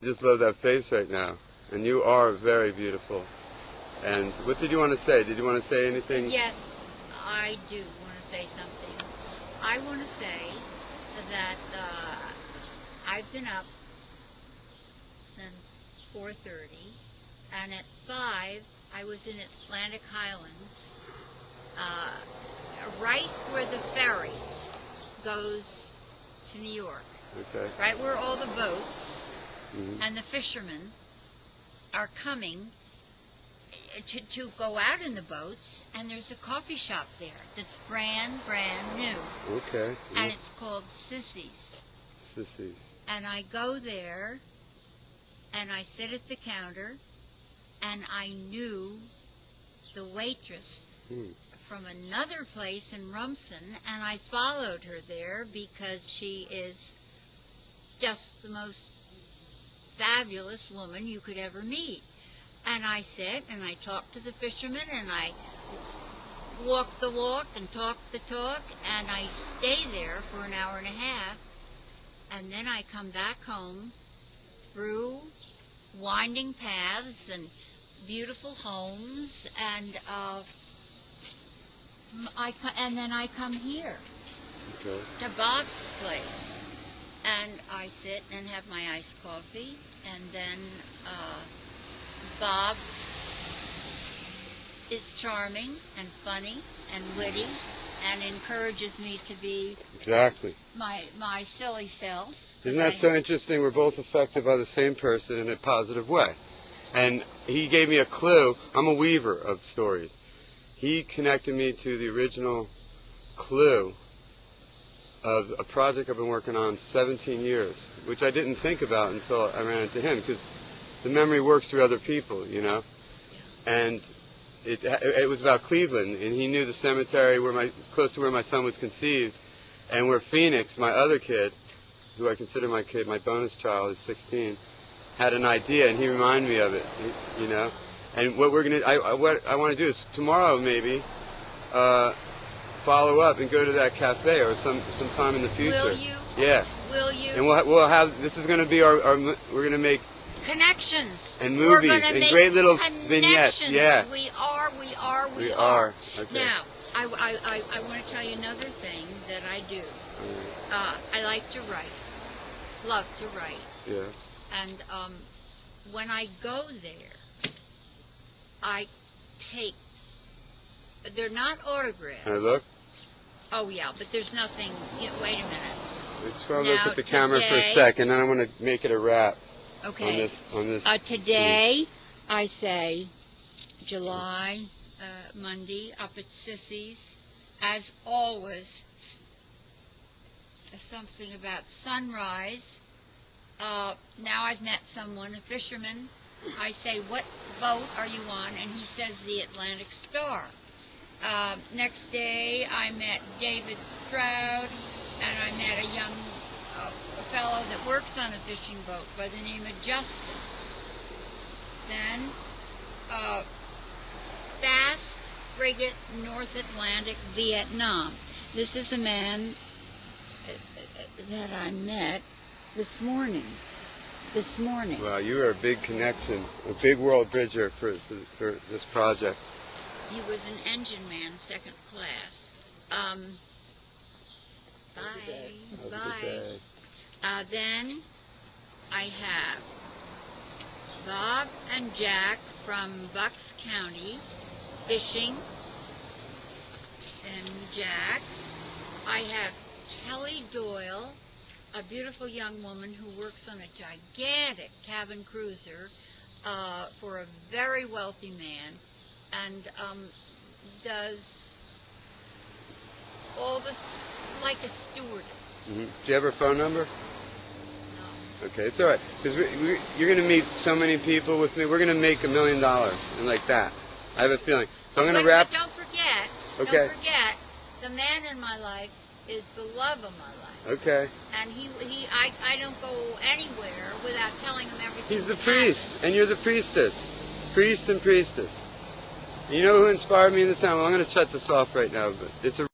just love that face right now. And you are very beautiful. And what did you want to say? Did you want to say anything? Yes, I do want to say something. I want to say that I've been up since 4:30, and at 5 I was in Atlantic Highlands, right where the ferry goes to New York. Okay. Right where all the boats and the fishermen are coming to go out in the boats, and there's a coffee shop there that's brand new. Okay. And it's called Sissy's. Sissy's. And I go there, and I sit at the counter, and I knew the waitress from another place in Rumson, and I followed her there because she is just the most fabulous woman you could ever meet. And I sit and I talk to the fishermen, and I walk the walk and talk the talk, and I stay there for an hour and a half, and then I come back home through winding paths and beautiful homes, and then I come here to Bob's place, and I sit and have my iced coffee, and then Bob is charming and funny and witty and encourages me to be my silly self. Isn't that so interesting? We're both affected by the same person in a positive way. And he gave me a clue. I'm a weaver of stories. He connected me to the original clue of a project I've been working on 17 years, which I didn't think about until I ran into him, because the memory works through other people, you know. And it was about Cleveland, and he knew the cemetery close to where my son was conceived, and where Phoenix, my other kid, who I consider my kid, my bonus child, is 16, had an idea, and he reminded me of it, you know. And what I want to do is tomorrow maybe follow up and go to that cafe or sometime in the future. Will you? Yeah. Will you? And we'll have, this is going to be we're going to make connections and movies and great little vignettes. Yeah. We are. Okay. Now, I want to tell you another thing that I do. I like to write. Love to write. Yeah. And when I go there, I take. They're not autographs. Can I look? Oh yeah, but there's nothing. Wait a minute. I just want to look at the camera for a second, and I want to make it a wrap. Okay. On this. Today, I say July, Monday, up at Sissy's. As always, something about sunrise. Now I've met someone, a fisherman. I say, what boat are you on? And he says the Atlantic Star. Next day, I met David Stroud, and I met a young a fellow that works on a fishing boat by the name of Justin. Then, Fast Frigate North Atlantic, Vietnam. This is a man that I met this morning. Wow, you are a big connection, a big world bridger for this project. He was an engine man, second class. Bye. Then I have Bob and Jack from Bucks County fishing. And Jack. I have Kelly Doyle, a beautiful young woman who works on a gigantic cabin cruiser for a very wealthy man, and does all this like a stewardess. Do you have her phone number? No. Okay, it's all right. Because you're going to meet so many people with me. We're going to make $1 million and like that. I have a feeling. So I'm going to wrap. But don't forget. Okay. Don't forget, the man in my life is the love of my life. Okay. And I don't go anywhere without telling him everything. He's the priest, and you're the priestess. Priest and priestess. You know who inspired me in this town? Well, I'm going to shut this off right now, but it's a